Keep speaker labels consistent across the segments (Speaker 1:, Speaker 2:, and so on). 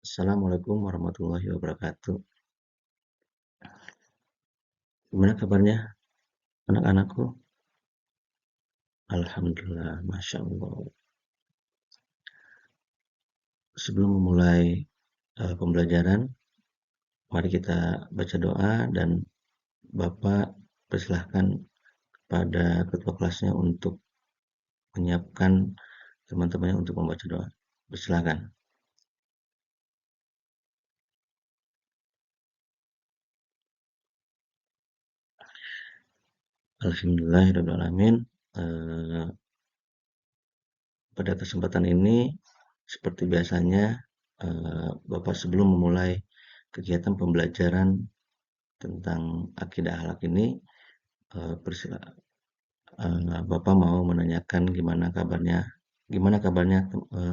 Speaker 1: Assalamualaikum warahmatullahi wabarakatuh. Gimana kabarnya anak-anakku? Alhamdulillah, Masya Allah. Sebelum memulai pembelajaran, mari kita baca doa dan Bapak persilahkan pada ketua kelasnya untuk menyiapkan teman-temannya untuk membaca doa. Persilahkan. Alhamdulillahirrahmanirrahim. Eh, Pada kesempatan ini, seperti biasanya, Bapak sebelum memulai kegiatan pembelajaran tentang akidah akhlak ini, Bapak mau menanyakan gimana kabarnya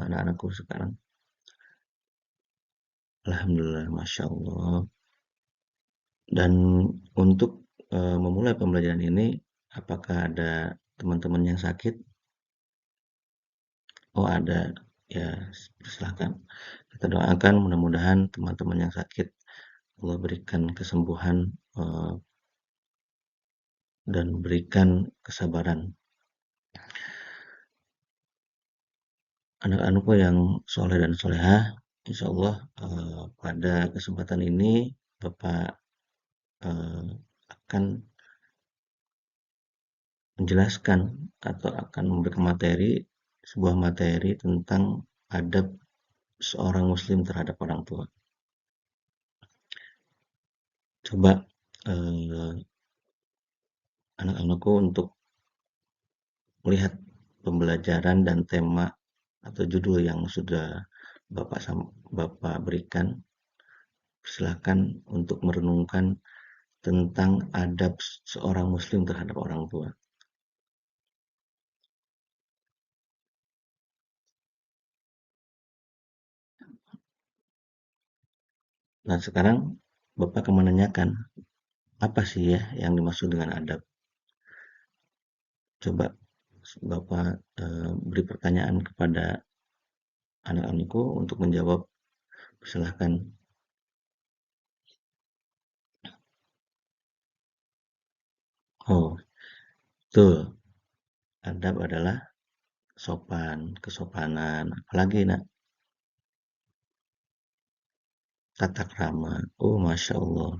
Speaker 1: anak-anakku sekarang? Alhamdulillah, Masya Allah. Dan untuk memulai pembelajaran ini, apakah ada teman-teman yang sakit? Oh ada, ya silahkan. Kita doakan mudah-mudahan teman-teman yang sakit Allah berikan kesembuhan dan berikan kesabaran. Anak-anakku yang soleh dan solehah, insya Allah pada kesempatan ini Bapak akan menjelaskan atau akan memberikan sebuah materi tentang adab seorang muslim terhadap orang tua. Coba anak-anakku untuk melihat pembelajaran dan tema atau judul yang sudah Bapak berikan. Silakan untuk merenungkan tentang adab seorang muslim terhadap orang tua. Nah, sekarang Bapak akan menanyakan, apa sih ya yang dimaksud dengan adab? Coba Bapak beri pertanyaan kepada anak-anakku untuk menjawab. Silahkan. Oh, betul. Adab adalah sopan, kesopanan. Apalagi nak, tata krama. Oh, Masya Allah.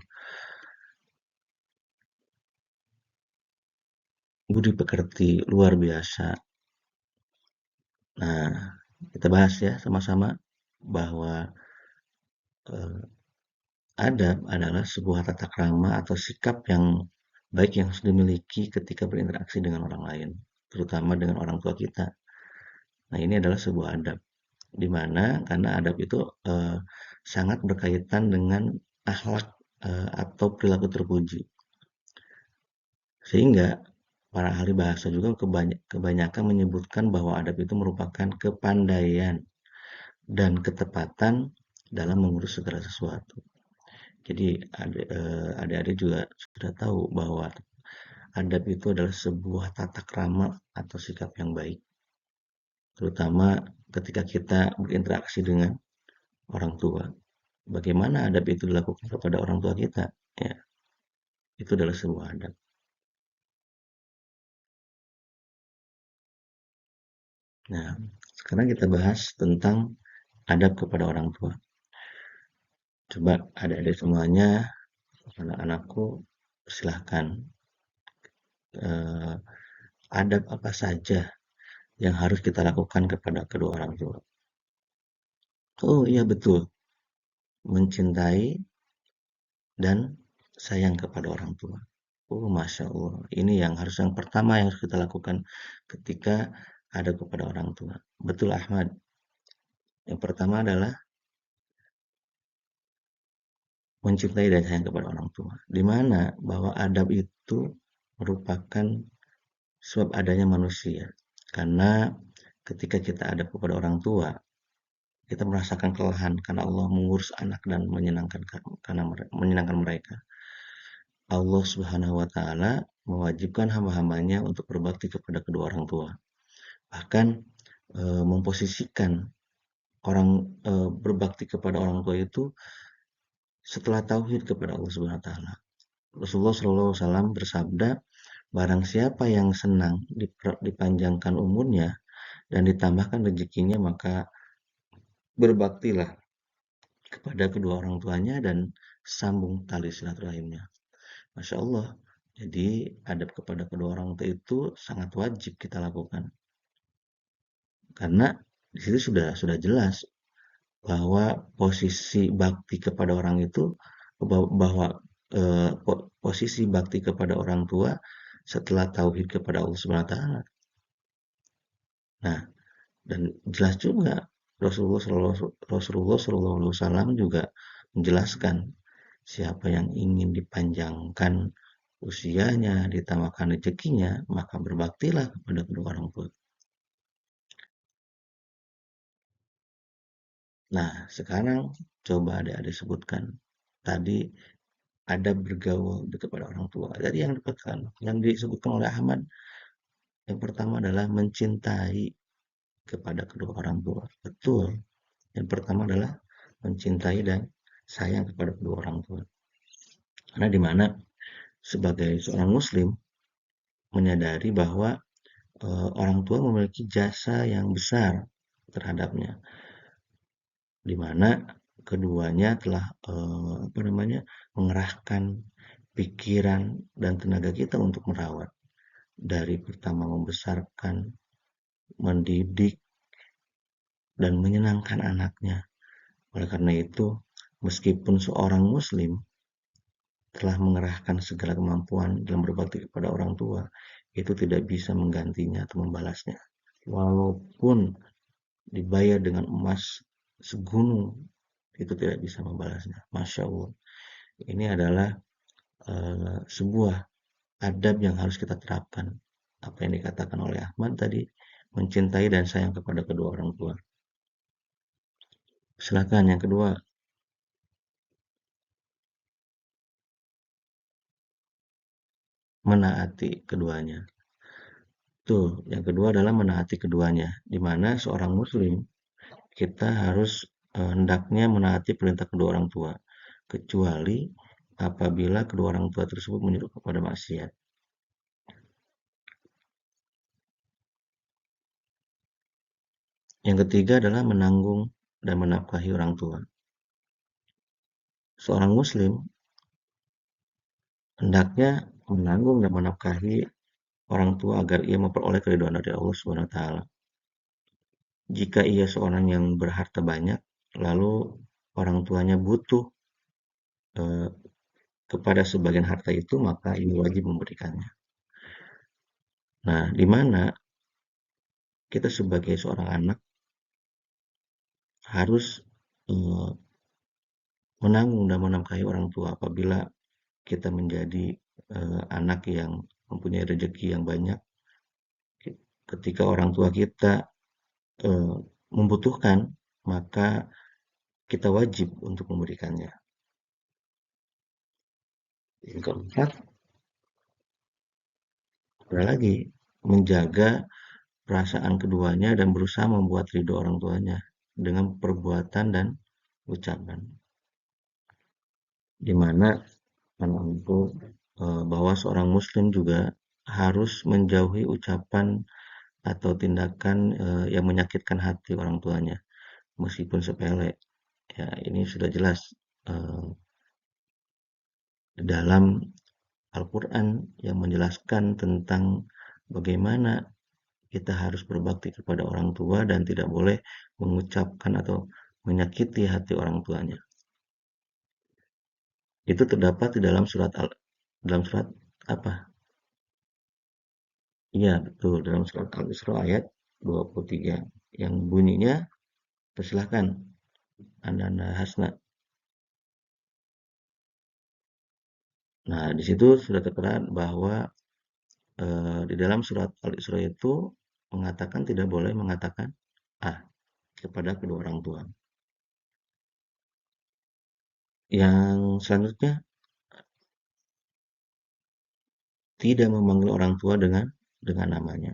Speaker 1: Budi pekerti, luar biasa. Nah, kita bahas ya sama-sama bahwa eh, adab adalah sebuah tata krama atau sikap yang baik yang harus dimiliki ketika berinteraksi dengan orang lain, terutama dengan orang tua kita. Nah, ini adalah sebuah adab, di mana karena adab itu sangat berkaitan dengan akhlak atau perilaku terpuji. Sehingga para ahli bahasa juga kebanyakan menyebutkan bahwa adab itu merupakan kepandaian dan ketepatan dalam mengurus segala sesuatu. Jadi adik-adik juga sudah tahu bahwa adab itu adalah sebuah tata krama atau sikap yang baik, terutama ketika kita berinteraksi dengan orang tua. Bagaimana adab itu dilakukan kepada orang tua kita? Ya, itu adalah sebuah adab. Nah, sekarang kita bahas tentang adab kepada orang tua. Coba adik-adik semuanya, anak-anakku, silahkan. Eh, Adab apa saja yang harus kita lakukan kepada kedua orang tua? Oh iya betul, mencintai dan sayang kepada orang tua. Oh Masya Allah, ini yang pertama yang harus kita lakukan ketika ada kepada orang tua. Betul Ahmad, yang pertama adalah mencintai dan sayang kepada orang tua. Di mana bahwa adab itu merupakan sebab adanya manusia. Karena ketika kita adab kepada orang tua, kita merasakan kelelahan karena Allah mengurus anak dan menyenangkan mereka. Allah Subhanahu wa taala mewajibkan hamba-hambanya untuk berbakti kepada kedua orang tua. Bahkan memposisikan orang berbakti kepada orang tua itu setelah tauhid kepada Allah Subhanahu wa taala. Rasulullah Shallallahu alaihi wasallam bersabda, barang siapa yang senang dipanjangkan umurnya dan ditambahkan rezekinya, maka berbaktilah kepada kedua orang tuanya dan sambung tali silaturahimnya. Masya Allah. Jadi adab kepada kedua orang tua itu sangat wajib kita lakukan. Karena di situ sudah jelas bahwa posisi bakti kepada orang itu, bahwa posisi bakti kepada orang tua setelah tauhid kepada Allah Subhanahu wa taala. Nah, dan jelas juga Rasulullah Shallallahu alaihi wasallam juga menjelaskan, siapa yang ingin dipanjangkan usianya, ditambahkan rezekinya, maka berbaktilah kepada kedua orang tua. Nah, sekarang coba adik-adik sebutkan tadi ada bergaul kepada orang tua. Tadi yang disebutkan oleh Ahmad, yang pertama adalah mencintai kepada kedua orang tua. Betul. Yang pertama adalah mencintai dan sayang kepada kedua orang tua. Karena di mana sebagai seorang muslim menyadari bahwa orang tua memiliki jasa yang besar terhadapnya, di mana keduanya telah mengerahkan pikiran dan tenaga kita untuk merawat, dari pertama membesarkan, mendidik, dan menyenangkan anaknya. Oleh karena itu, meskipun seorang muslim telah mengerahkan segala kemampuan dalam berbakti kepada orang tua, itu tidak bisa menggantinya atau membalasnya. Walaupun dibayar dengan emas segunung, itu tidak bisa membalasnya. Masya Allah. Ini adalah sebuah adab yang harus kita terapkan. Apa yang dikatakan oleh Ahmad tadi, mencintai dan sayang kepada kedua orang tua. Silakan yang kedua. Menaati keduanya. Tuh, yang kedua adalah menaati keduanya, di mana seorang muslim kita harus hendaknya menaati perintah kedua orang tua, kecuali apabila kedua orang tua tersebut menyuruh kepada maksiat. Yang ketiga adalah menanggung dan menafkahi orang tua. Seorang muslim hendaknya menanggung dan menafkahi orang tua agar ia memperoleh keridhaan dari Allah Subhanahu wa taala. Jika ia seorang yang berharta banyak, lalu orang tuanya butuh eh, kepada sebagian harta itu, maka ia wajib memberikannya. Nah, di mana kita sebagai seorang anak harus eh, menanggung dan menafkahi orang tua apabila kita menjadi anak yang mempunyai rezeki yang banyak. Ketika orang tua kita eh, membutuhkan, maka kita wajib untuk memberikannya. Yang keempat, ada lagi, menjaga perasaan keduanya dan berusaha membuat ridho orang tuanya dengan perbuatan dan ucapan. Di mana itu bahwa seorang muslim juga harus menjauhi ucapan atau tindakan yang menyakitkan hati orang tuanya, meskipun sepele. Ya, ini sudah jelas di dalam Al-Quran yang menjelaskan tentang bagaimana kita harus berbakti kepada orang tua dan tidak boleh mengucapkan atau menyakiti hati orang tuanya. Itu terdapat di dalam surat apa? Iya, betul, dalam surat Al-Isra ayat 23 yang bunyinya, persilahkan Anda Hasna. Nah, di situ sudah tertera bahwa di dalam surat Al-Isra itu mengatakan tidak boleh mengatakan ah kepada kedua orang tua. Yang selanjutnya, tidak memanggil orang tua dengan namanya.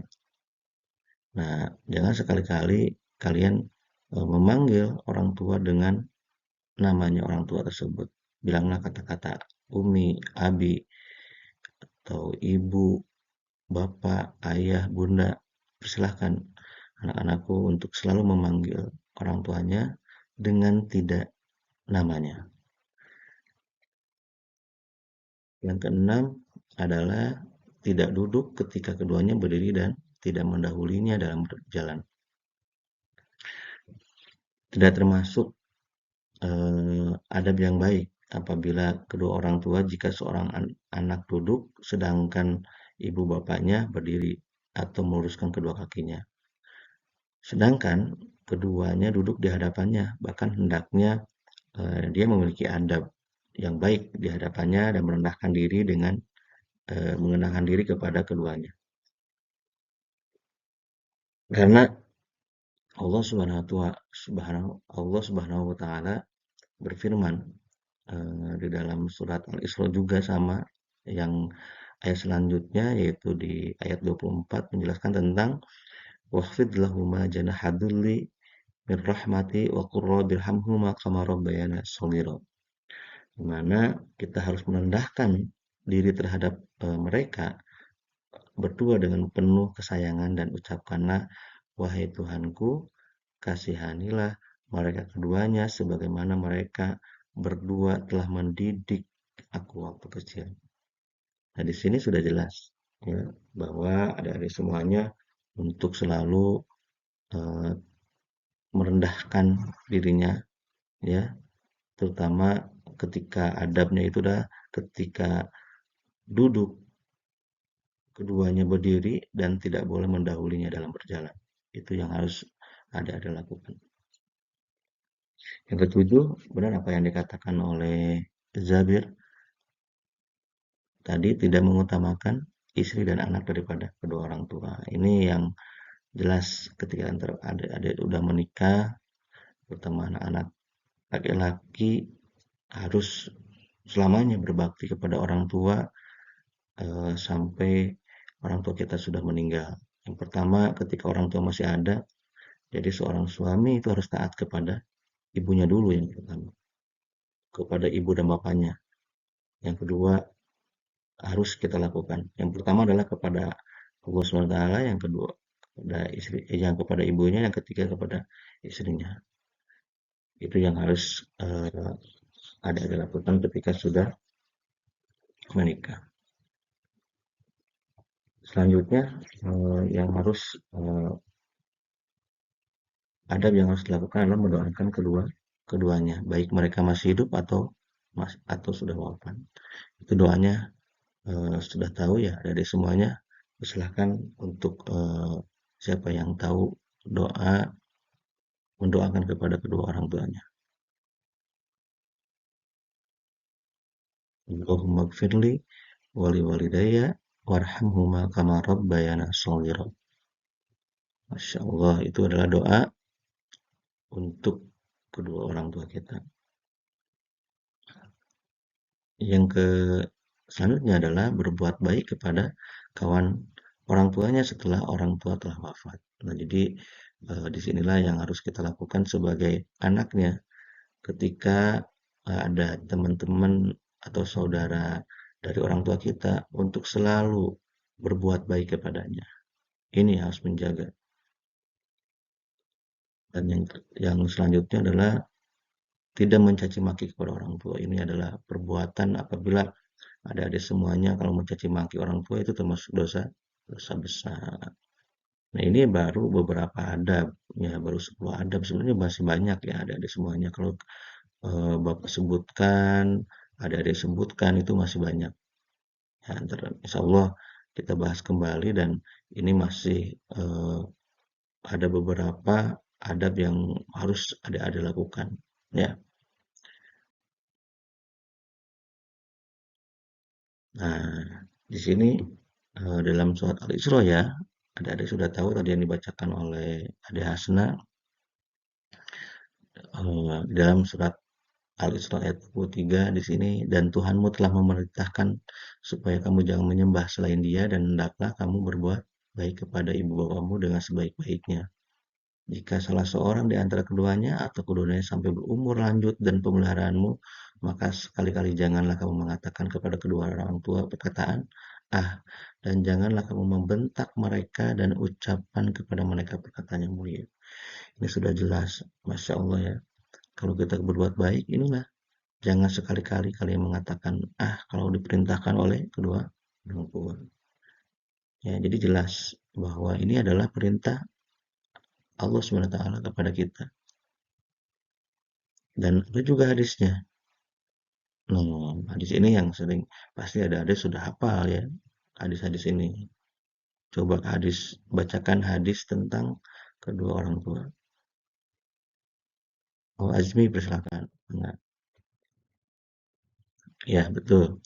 Speaker 1: Nah, jangan sekali-kali kalian memanggil orang tua dengan namanya orang tua tersebut. Bilanglah kata-kata umi, abi, atau ibu, bapak, ayah, bunda. Persilahkan anak-anakku untuk selalu memanggil orang tuanya dengan tidak namanya. Yang keenam adalah tidak duduk ketika keduanya berdiri dan tidak mendahulinya dalam berjalan. Tidak termasuk adab yang baik apabila kedua orang tua jika seorang anak duduk sedangkan ibu bapaknya berdiri atau meluruskan kedua kakinya. Sedangkan keduanya duduk di hadapannya, bahkan hendaknya dia memiliki adab yang baik di hadapannya dan merendahkan diri dengan mengenangkan diri kepada keduanya. Karena Allah Subhanahu wa taala berfirman di dalam surat Al-Isra juga sama yang ayat selanjutnya yaitu di ayat 24 menjelaskan tentang wahfid lahuma janahadulli min rahmati wa qur rabbirhamhuma kama rabbayana shaghira. Di mana kita harus merendahkan diri terhadap mereka berdua dengan penuh kesayangan dan ucapkanlah wahai Tuhanku kasihanilah mereka keduanya sebagaimana mereka berdua telah mendidik aku waktu kecil. Nah, di sini sudah jelas ya bahwa adik-adik semuanya untuk selalu eh, merendahkan dirinya ya, terutama ketika adabnya itu dah ketika duduk keduanya berdiri dan tidak boleh mendahulinya dalam berjalan. Itu yang harus adik-adik lakukan. Yang ketujuh, benar apa yang dikatakan oleh Zabir tadi tidak mengutamakan istri dan anak daripada kedua orang tua. Ini yang jelas ketika antara adik-adik udah menikah, terutama anak-anak laki-laki harus selamanya berbakti kepada orang tua sampai orang tua kita sudah meninggal. Yang pertama, ketika orang tua masih ada, jadi seorang suami itu harus taat kepada ibunya dulu yang pertama, kepada ibu dan bapaknya. Yang kedua, harus kita lakukan. Yang pertama adalah kepada Allah SWT, yang kedua kepada istri, yang kepada ibunya, yang ketiga kepada istrinya. Itu yang harus ada dilakukan ketika sudah menikah. Selanjutnya yang harus adab yang harus dilakukan adalah mendoakan keduanya, baik mereka masih hidup atau sudah wafat. Itu doanya sudah tahu ya dari semuanya. Silahkan untuk siapa yang tahu doa mendoakan kepada kedua orang tuanya. Allahumma gfirli wali walidayya warhamhuma kama rabbayana shaghira. Masya Allah, itu adalah doa untuk kedua orang tua kita. Yang ke selanjutnya adalah berbuat baik kepada kawan orang tuanya setelah orang tua telah wafat. Nah, jadi disinilah yang harus kita lakukan sebagai anaknya ketika ada teman-teman atau saudara dari orang tua kita untuk selalu berbuat baik kepadanya. Ini harus menjaga. Dan yang selanjutnya adalah tidak mencaci maki kepada orang tua. Ini adalah perbuatan apabila adik-adik semuanya kalau mencaci maki orang tua itu termasuk dosa besar. Nah, ini baru beberapa adab, ya baru 10 adab. Sebenarnya masih banyak ya adik-adik semuanya. Kalau Bapak sebutkan, adik-adik sebutkan itu masih banyak. Ya, insya Allah kita bahas kembali dan ini masih ada beberapa adab yang harus adik-adik lakukan. Ya, nah di sini dalam surat Al-Isra ya, adik-adik sudah tahu tadi yang dibacakan oleh Adik Hasna dalam surat Al-Isra ayat 23 di sini dan Tuhanmu telah memerintahkan supaya kamu jangan menyembah selain Dia dan hendaklah kamu berbuat baik kepada ibu bapamu dengan sebaik-baiknya. Jika salah seorang di antara keduanya atau keduanya sampai berumur lanjut dan pemeliharaanmu, maka sekali-kali janganlah kamu mengatakan kepada kedua orang tua perkataan, "Ah," dan janganlah kamu membentak mereka dan ucapan kepada mereka perkataan yang mulia. Ini sudah jelas, Masya Allah ya. Kalau kita berbuat baik, inilah. Jangan sekali-kali kalian mengatakan, "Ah," kalau diperintahkan oleh kedua orang tua. Ya, jadi jelas bahwa ini adalah perintah Allah SWT kepada kita. Dan ada juga hadisnya. Nah, hadis ini yang sering pasti ada sudah hafal ya hadis-hadis ini. Coba bacakan hadis tentang kedua orang tua. Oh, Azmi persilakan. Nah, ya betul.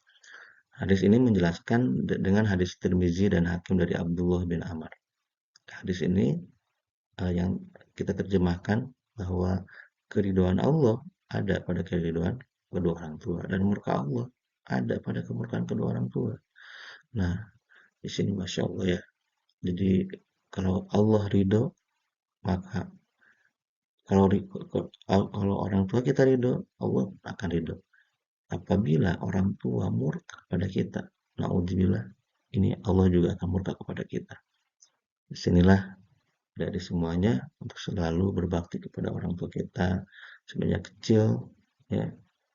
Speaker 1: Hadis ini menjelaskan dengan hadis Tirmizi dan Hakim dari Abdullah bin Amr. Hadis ini yang kita terjemahkan bahwa keridhaan Allah ada pada keridhaan kedua orang tua dan murka Allah ada pada kemurkaan kedua orang tua. Nah, di sini Masya Allah ya. Jadi kalau Allah ridho, maka kalau orang tua kita ridho, Allah akan ridho. Apabila orang tua murka kepada kita, naudzubillah, ini Allah juga akan murka kepada kita. Disinilah dari semuanya untuk selalu berbakti kepada orang tua kita semenjak kecil, ya.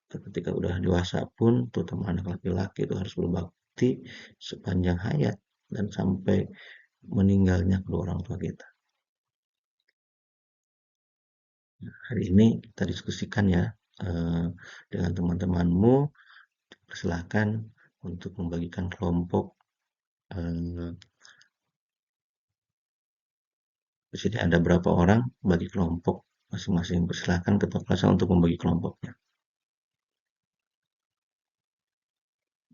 Speaker 1: Ketika udah dewasa pun, terutama anak laki-laki itu harus berbakti sepanjang hayat dan sampai meninggalnya kedua orang tua kita. Hari ini kita diskusikan ya dengan teman-temanmu. Silakan untuk membagikan kelompok. eh, di sini ada berapa orang bagi kelompok masing-masing. Persilahkan ketua kelas untuk membagi kelompoknya.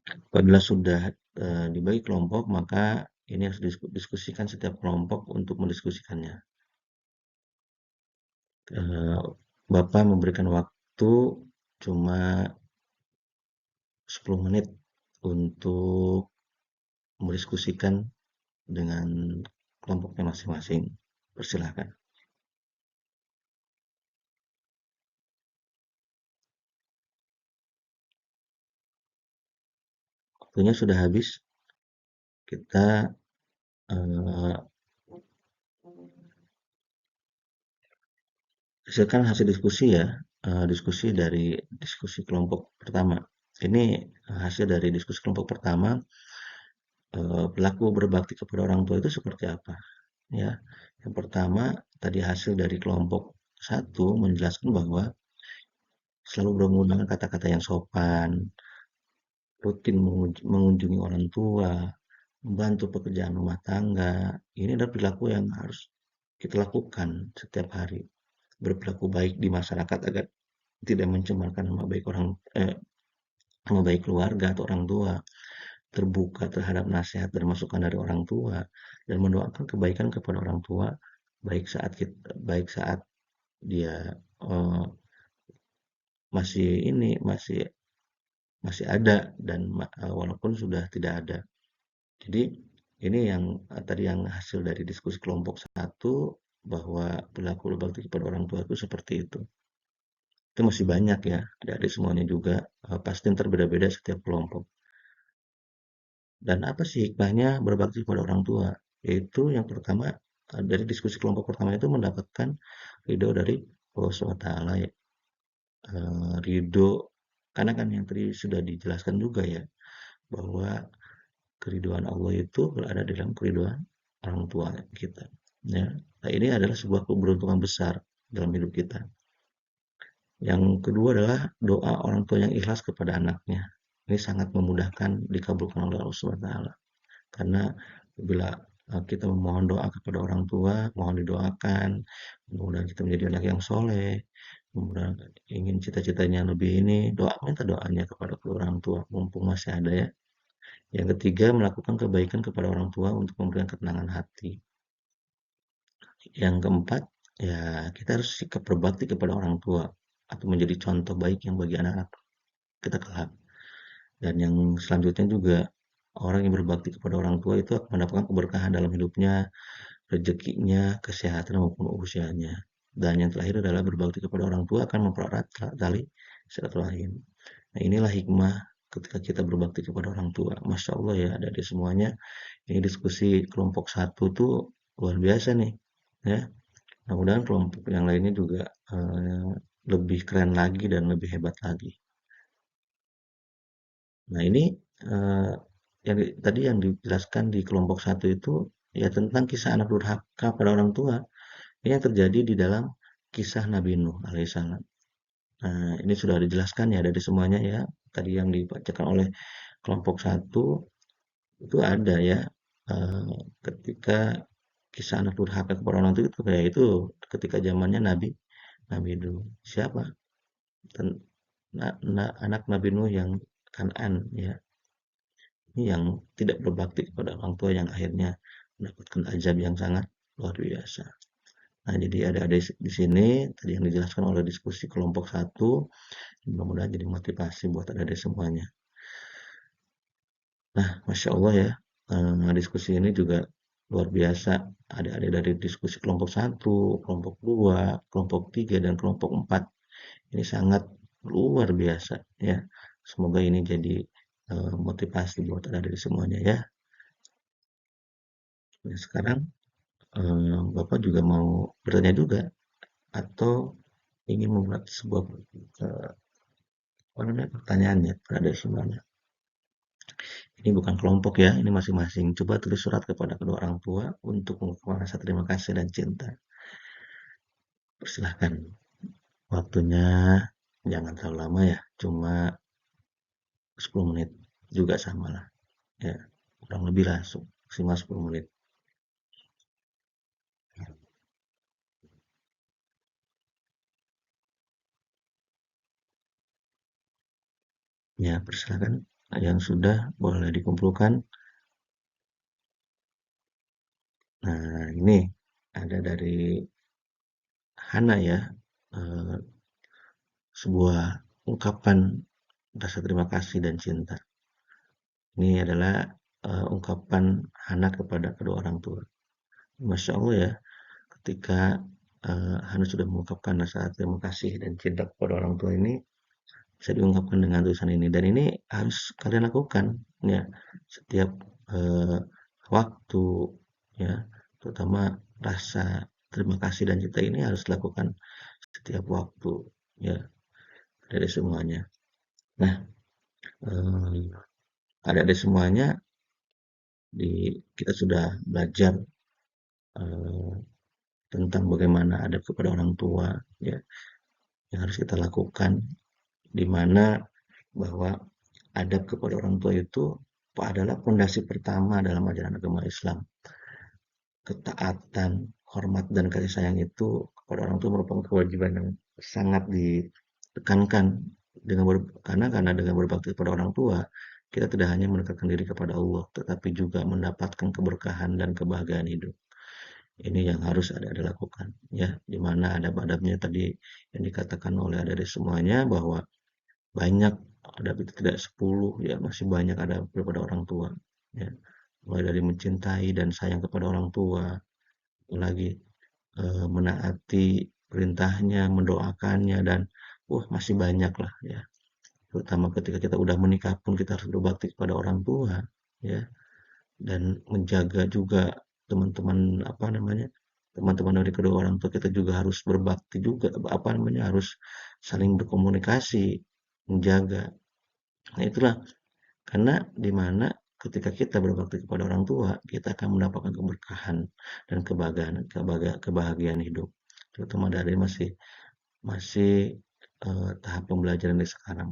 Speaker 1: Apabila sudah dibagi kelompok, maka ini harus diskusikan setiap kelompok untuk mendiskusikannya. Bapak memberikan waktu cuma 10 menit untuk mendiskusikan dengan kelompoknya masing-masing. Persilahkan. Waktunya sudah habis. Kita eh, hasilkan hasil diskusi ya. Diskusi dari diskusi kelompok pertama. Ini hasil dari diskusi kelompok pertama. Perilaku berbakti kepada orang tua itu seperti apa? Ya, yang pertama tadi hasil dari kelompok satu menjelaskan bahwa selalu menggunakan kata-kata yang sopan, rutin mengunjungi orang tua, membantu pekerjaan rumah tangga. Ini adalah perilaku yang harus kita lakukan setiap hari. Berperilaku baik di masyarakat agar tidak mencemarkan nama baik keluarga atau orang tua, terbuka terhadap nasihat dan masukan dari orang tua, dan mendoakan kebaikan kepada orang tua baik saat dia eh, masih ini masih masih ada dan walaupun sudah tidak ada. Jadi ini yang tadi yang hasil dari diskusi kelompok satu bahwa perilaku berbakti kepada orang tua itu seperti itu. Itu masih banyak ya, adik-adik semuanya juga pasti berbeda-beda setiap kelompok. Dan apa sih hikmahnya berbakti kepada orang tua? Yaitu yang pertama dari diskusi kelompok pertama itu mendapatkan ridho dari Allah SWT ya. Ridho karena kan yang tadi sudah dijelaskan juga ya bahwa keriduan Allah itu berada dalam keriduan orang tua kita. Ya. Nah, ini adalah sebuah keberuntungan besar dalam hidup kita. Yang kedua adalah doa orang tua yang ikhlas kepada anaknya. Ini sangat memudahkan dikabulkan oleh Allah SWT. Karena bila kita memohon doa kepada orang tua, mohon didoakan, mudah-mudahan kita menjadi anak yang soleh, mudah-mudahan ingin cita-citanya lebih ini, minta doanya kepada kedua orang tua, mumpung masih ada ya. Yang ketiga, melakukan kebaikan kepada orang tua untuk memberikan ketenangan hati. Yang keempat, ya kita harus sikap berbakti kepada orang tua atau menjadi contoh baik yang bagi anak-anak kita kelak. Dan yang selanjutnya juga orang yang berbakti kepada orang tua itu akan mendapatkan keberkahan dalam hidupnya, rezekinya, kesehatan maupun usianya. Dan yang terakhir adalah berbakti kepada orang tua akan mempererat tali silaturahim. Nah, inilah hikmah ketika kita berbakti kepada orang tua. Masya Allah ya, ada di semuanya. Ini diskusi kelompok satu tuh luar biasa nih, ya. Mudah-mudahan kelompok yang lainnya juga lebih keren lagi dan lebih hebat lagi. Nah, ini eh, tadi yang dijelaskan di kelompok satu itu ya tentang kisah anak durhaka pada orang tua. Ini yang terjadi di dalam kisah Nabi Nuh alaihissalam. Nah, ini sudah dijelaskan ya dari semuanya ya. Tadi yang dibacakan oleh kelompok satu itu ada ya, ketika kisah anak durhaka kepada orang tua itu kayak itu ketika zamannya Nabi Nabi Nuh. Siapa? Ten- anak Nabi Nuh yang Kan'an ya. Ini yang tidak berbakti kepada orang tua yang akhirnya mendapatkan azab yang sangat luar biasa. Nah, jadi ada di sini tadi yang dijelaskan oleh diskusi kelompok satu, mudah-mudahan jadi motivasi buat adik-adik semuanya. Nah, Masya Allah ya, diskusi ini juga luar biasa. Ada dari diskusi kelompok satu, kelompok dua, kelompok tiga, dan kelompok empat. Ini sangat luar biasa ya. Semoga ini jadi motivasi buat adik-adik semuanya ya. Nah, sekarang Bapak juga mau bertanya juga atau ingin membuat sebuah eh, apa namanya pertanyaan ya pada adik semuanya. Ini bukan kelompok ya, ini masing-masing. Coba tulis surat kepada kedua orang tua untuk mengungkapkan rasa terima kasih dan cinta. Persilahkan. Waktunya jangan terlalu lama ya, cuma 10 menit juga sama lah. Ya, kurang lebih lah, maksimal 10 menit. Ya, persilahkan. Yang sudah boleh dikumpulkan. Nah, ini ada dari Hana ya, eh, sebuah ungkapan rasa terima kasih dan cinta. Ini adalah ungkapan Hana kepada kedua orang tua. Masya Allah ya, ketika Hana sudah mengungkapkan rasa terima kasih dan cinta kepada orang tua ini, bisa diungkapkan dengan tulisan ini. Dan ini harus kalian lakukan ya setiap eh, waktu ya, terutama rasa terima kasih dan cinta ini harus dilakukan setiap waktu ya dari semuanya. Nah, eh, ada semuanya kita sudah belajar eh, tentang bagaimana adab kepada orang tua ya yang harus kita lakukan di mana bahwa adab kepada orang tua itu adalah pondasi pertama dalam ajaran agama Islam. Ketaatan, hormat dan kasih sayang itu kepada orang tua merupakan kewajiban yang sangat ditekankan karena dengan berbakti kepada orang tua kita tidak hanya mendekatkan diri kepada Allah tetapi juga mendapatkan keberkahan dan kebahagiaan hidup. Ini yang harus ada lakukan ya, di mana adab-adabnya tadi yang dikatakan oleh adik-adik semuanya bahwa banyak adab itu tidak 10 ya, masih banyak adab kepada orang tua ya. Mulai dari mencintai dan sayang kepada orang tua, lagi menaati perintahnya, mendoakannya dan masih banyak lah ya. Terutama ketika kita udah menikah pun kita harus berbakti kepada orang tua ya dan menjaga juga teman-teman apa namanya teman-teman dari kedua orang tua kita juga harus berbakti juga apa namanya harus saling berkomunikasi menjaga. Nah itulah karena di mana ketika kita berbakti kepada orang tua kita akan mendapatkan keberkahan dan kebahagiaan hidup terutama dari masih masih tahap pembelajaran di sekarang.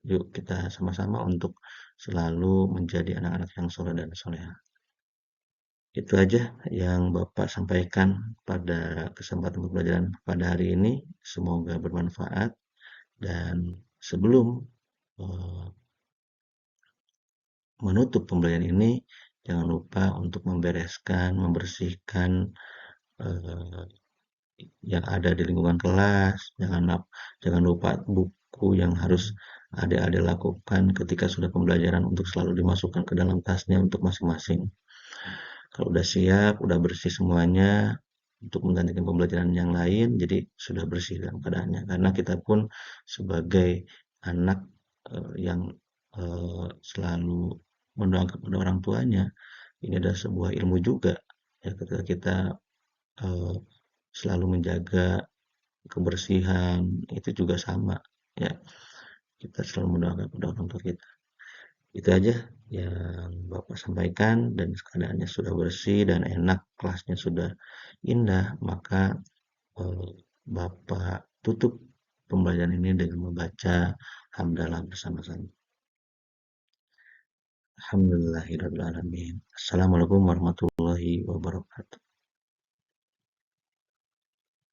Speaker 1: Yuk kita sama-sama untuk selalu menjadi anak-anak yang soleh dan soleha. Itu aja yang Bapak sampaikan pada kesempatan pembelajaran pada hari ini. Semoga bermanfaat dan sebelum eh, menutup pembelajaran ini, jangan lupa untuk membereskan, membersihkan eh, yang ada di lingkungan kelas. Jangan lupa buku yang harus adik-adik lakukan ketika sudah pembelajaran untuk selalu dimasukkan ke dalam tasnya untuk masing-masing. Kalau udah siap, udah bersih semuanya untuk menggantikan pembelajaran yang lain, jadi sudah bersih dalam keadaannya. Karena kita pun sebagai anak yang selalu mendoakan kepada orang tuanya, ini adalah sebuah ilmu juga ya ketika kita eh, selalu menjaga kebersihan itu juga sama ya, kita selalu mendoakan kepada orang tua kita. Itu aja yang Bapak sampaikan, dan keadaannya sudah bersih dan enak, kelasnya sudah indah, maka eh, Bapak tutup pembelajaran ini dengan membaca hamdalah bersama-sama. Alhamdulillahirrahmanirrahim. Assalamualaikum warahmatullahi wabarakatuh.